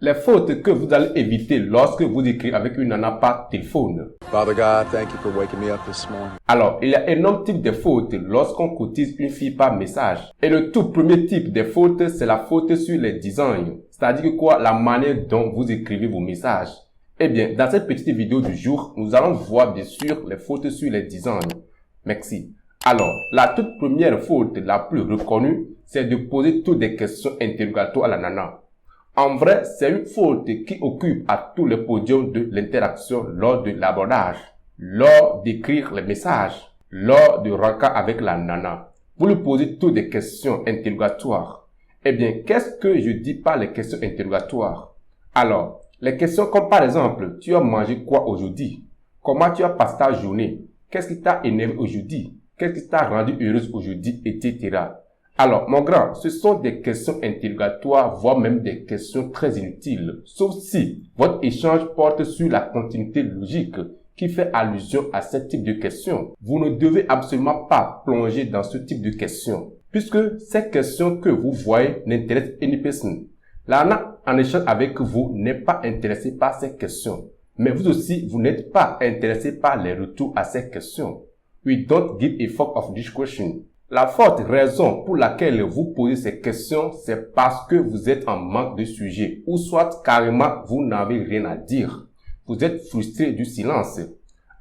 Les fautes que vous allez éviter lorsque vous écrivez avec une nana par téléphone. Father God, thank you for waking me up this morning. Alors, il y a énorme type de fautes lorsqu'on cotise une fille par message. Et le tout premier type de faute, c'est la faute sur les designs. C'est-à-dire que quoi? La manière dont vous écrivez vos messages. Eh bien, dans cette petite vidéo du jour, nous allons voir bien sûr les fautes sur les designs. Merci. Alors, la toute première faute la plus reconnue, c'est de poser toutes des questions interrogatoires à la nana. En vrai, c'est une faute qui occupe à tous les podiums de l'interaction lors de l'abordage, lors d'écrire les messages, lors de rencontre avec la nana. Vous lui posez toutes des questions interrogatoires. Eh bien, qu'est-ce que je dis par les questions interrogatoires? Alors, les questions comme par exemple, tu as mangé quoi aujourd'hui? Comment tu as passé ta journée? Qu'est-ce qui t'a énervé aujourd'hui? Qu'est-ce qui t'a rendu heureuse aujourd'hui, etc. Alors, mon grand, ce sont des questions interrogatoires, voire même des questions très inutiles. Sauf si votre échange porte sur la continuité logique qui fait allusion à ce type de questions. Vous ne devez absolument pas plonger dans ce type de questions, puisque ces questions que vous voyez n'intéressent any personne. La nana en échange avec vous n'est pas intéressée par ces questions. Mais vous aussi, vous n'êtes pas intéressé par les retours à ces questions. We don't give a fuck of this question. La forte raison pour laquelle vous posez ces questions, c'est parce que vous êtes en manque de sujet, ou soit carrément vous n'avez rien à dire. Vous êtes frustré du silence.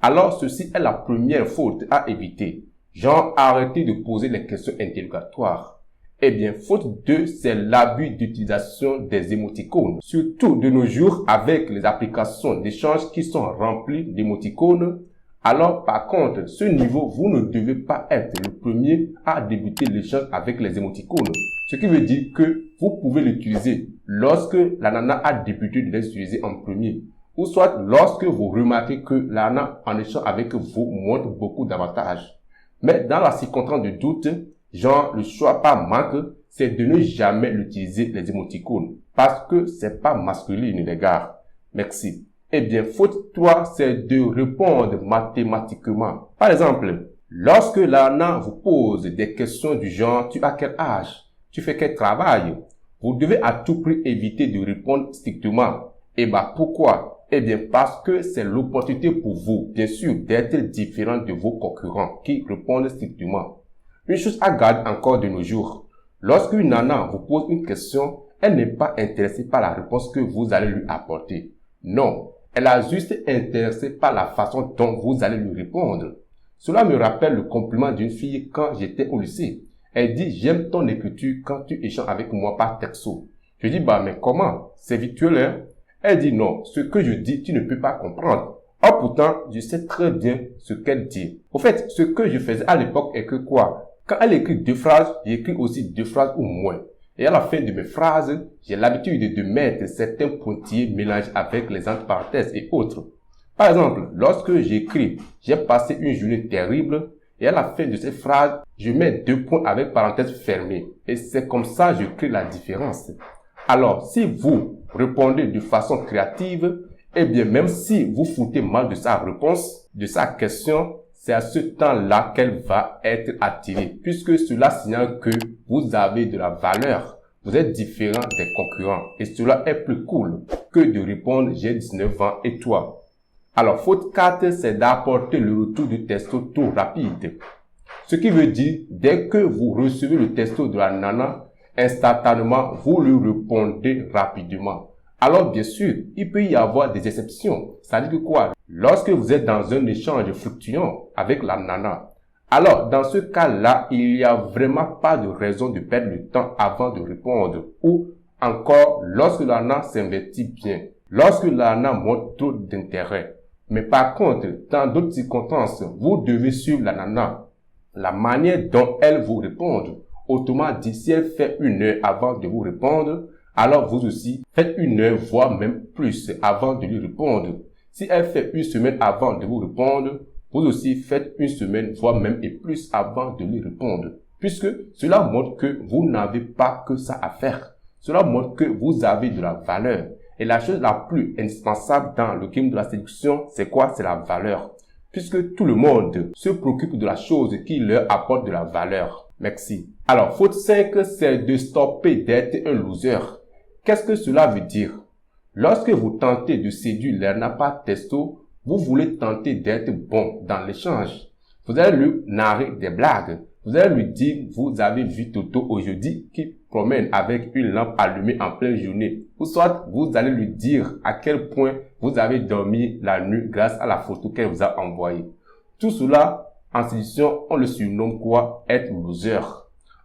Alors ceci est la première faute à éviter. Genre, arrêtez de poser les questions interrogatoires. Eh bien, faute 2, c'est l'abus d'utilisation des émoticônes. Surtout de nos jours avec les applications d'échange qui sont remplies d'émoticônes. Alors, par contre, ce niveau, vous ne devez pas être le premier à débuter l'échange avec les émoticônes. Ce qui veut dire que vous pouvez l'utiliser lorsque la nana a débuté de les utiliser en premier. Ou soit lorsque vous remarquez que la nana en échange avec vous montre beaucoup d'avantages. Mais dans la circonstance de doute, genre le choix par manque, c'est de ne jamais l'utiliser les émoticônes. Parce que c'est pas masculin, les gars. Merci. Eh bien, faute 3, c'est de répondre mathématiquement. Par exemple, lorsque la nana vous pose des questions du genre, tu as quel âge? Tu fais quel travail? Vous devez à tout prix éviter de répondre strictement. Et bah, pourquoi? Eh bien, parce que c'est l'opportunité pour vous, bien sûr, d'être différent de vos concurrents qui répondent strictement. Une chose à garder encore de nos jours. Lorsqu'une nana vous pose une question, elle n'est pas intéressée par la réponse que vous allez lui apporter. Non. Elle est juste intéressée par la façon dont vous allez lui répondre. Cela me rappelle le compliment d'une fille quand j'étais au lycée. Elle dit, j'aime ton écriture quand tu échanges avec moi par texto. Je dis, bah, mais comment? C'est virtuel, hein? Elle dit, non, ce que je dis, tu ne peux pas comprendre. Or, pourtant, je sais très bien ce qu'elle dit. Au fait, ce que je faisais à l'époque est que quoi? Quand elle écrit 2 phrases, j'écris aussi 2 phrases ou moins. Et à la fin de mes phrases, j'ai l'habitude de mettre certains pointillés mélangés avec les entre parenthèses et autres. Par exemple, lorsque j'écris « J'ai passé une journée terrible » et à la fin de ces phrases, je mets 2 points avec parenthèses fermées. Et c'est comme ça que je crée la différence. Alors, si vous répondez de façon créative, eh bien, même si vous foutez mal de sa réponse, de sa question, c'est à ce temps-là qu'elle va être attirée, puisque cela signale que vous avez de la valeur, vous êtes différent des concurrents, et cela est plus cool que de répondre « j'ai 19 ans et toi ». Alors, faute 4, c'est d'apporter le retour du texto tout rapide. Ce qui veut dire, dès que vous recevez le texto de la nana, instantanément, vous lui répondez rapidement. Alors, bien sûr, il peut y avoir des exceptions. Ça dit que quoi? Lorsque vous êtes dans un échange fluctuant avec la nana, alors dans ce cas-là, il n'y a vraiment pas de raison de perdre le temps avant de répondre. Ou encore, lorsque la nana s'investit bien, lorsque la nana montre trop d'intérêt. Mais par contre, dans d'autres circonstances, vous devez suivre la nana, la manière dont elle vous répond. Autrement dit, si elle fait 1 heure avant de vous répondre, alors vous aussi faites 1 heure, voire même plus avant de lui répondre. Si elle fait 1 semaine avant de vous répondre, vous aussi faites 1 semaine, voire même et plus avant de lui répondre. Puisque cela montre que vous n'avez pas que ça à faire. Cela montre que vous avez de la valeur. Et la chose la plus indispensable dans le game de la séduction, c'est quoi? C'est la valeur. Puisque tout le monde se préoccupe de la chose qui leur apporte de la valeur. Merci. Alors, faute 5, c'est de stopper d'être un loser. Qu'est-ce que cela veut dire? Lorsque vous tentez de séduire Lerna par texto, vous voulez tenter d'être bon dans l'échange. Vous allez lui narrer des blagues. Vous allez lui dire, vous avez vu Toto aujourd'hui qui promène avec une lampe allumée en pleine journée. Ou soit, vous allez lui dire à quel point vous avez dormi la nuit grâce à la photo qu'elle vous a envoyée. Tout cela, en séduction, on le surnomme quoi? Être loser.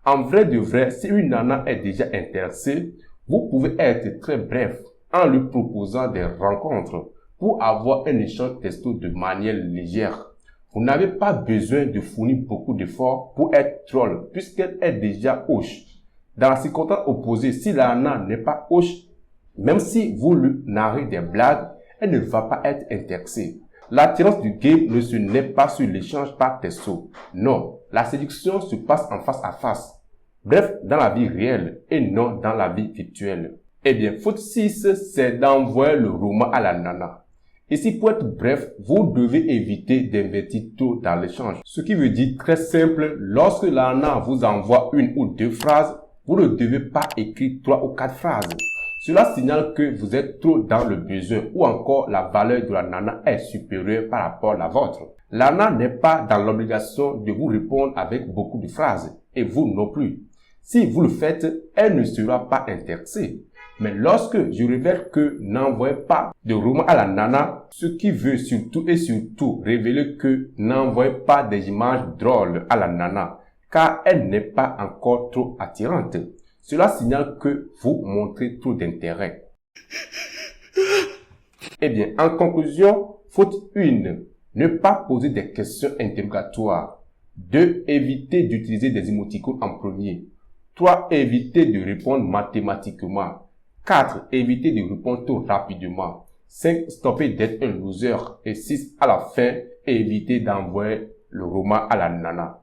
En vrai de vrai, si une nana est déjà intéressée, vous pouvez être très bref en lui proposant des rencontres pour avoir un échange texto de manière légère. Vous n'avez pas besoin de fournir beaucoup d'efforts pour être troll puisqu'elle est déjà hoche. Dans la circonstance opposée, si la nana n'est pas hoche, même si vous lui narrez des blagues, elle ne va pas être intéressée. L'attirance du game ne se naît pas sur l'échange par texto. Non, la séduction se passe en face à face. Bref, dans la vie réelle et non dans la vie virtuelle. Eh bien, faute 6, c'est d'envoyer le roman à la nana. Ici, pour être bref, vous devez éviter d'investir trop dans l'échange. Ce qui veut dire très simple, lorsque la nana vous envoie une ou deux phrases, vous ne devez pas écrire 3 ou 4 phrases. Cela signale que vous êtes trop dans le besoin ou encore la valeur de la nana est supérieure par rapport à la vôtre. La nana n'est pas dans l'obligation de vous répondre avec beaucoup de phrases et vous non plus. Si vous le faites, elle ne sera pas intéressée. Mais lorsque je révèle que n'envoyez pas de roman à la nana, ce qui veut surtout et surtout révéler que n'envoyez pas des images drôles à la nana, car elle n'est pas encore trop attirante. Cela signale que vous montrez trop d'intérêt. Eh bien, en conclusion, faute 1, ne pas poser des questions interrogatoires. 2, éviter d'utiliser des émoticônes en premier. 3, éviter de répondre mathématiquement. 4, éviter de répondre trop rapidement. 5, stopper d'être un loser. Et 6, à la fin, éviter d'envoyer le roman à la nana.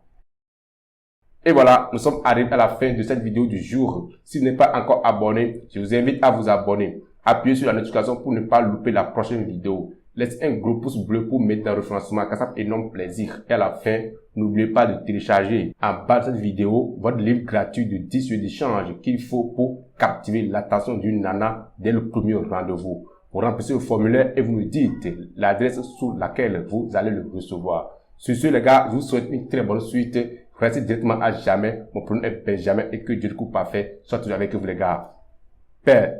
Et voilà, nous sommes arrivés à la fin de cette vidéo du jour. Si vous n'êtes pas encore abonné, je vous invite à vous abonner. Appuyez sur la notification pour ne pas louper la prochaine vidéo. Laissez un gros pouce bleu pour mettre dans le référencement car ça fait énorme plaisir. Et à la fin, n'oubliez pas de télécharger en bas de cette vidéo votre livre gratuit de 10 jeux d'échange qu'il faut pour captiver l'attention d'une nana dès le premier rendez-vous. Vous remplissez le formulaire et vous me dites l'adresse sous laquelle vous allez le recevoir. Sur ce les gars, je vous souhaite une très bonne suite. Restez directement à jamais. Mon prénom est Benjamin et que Dieu le coup parfait soit toujours avec vous les gars. Père.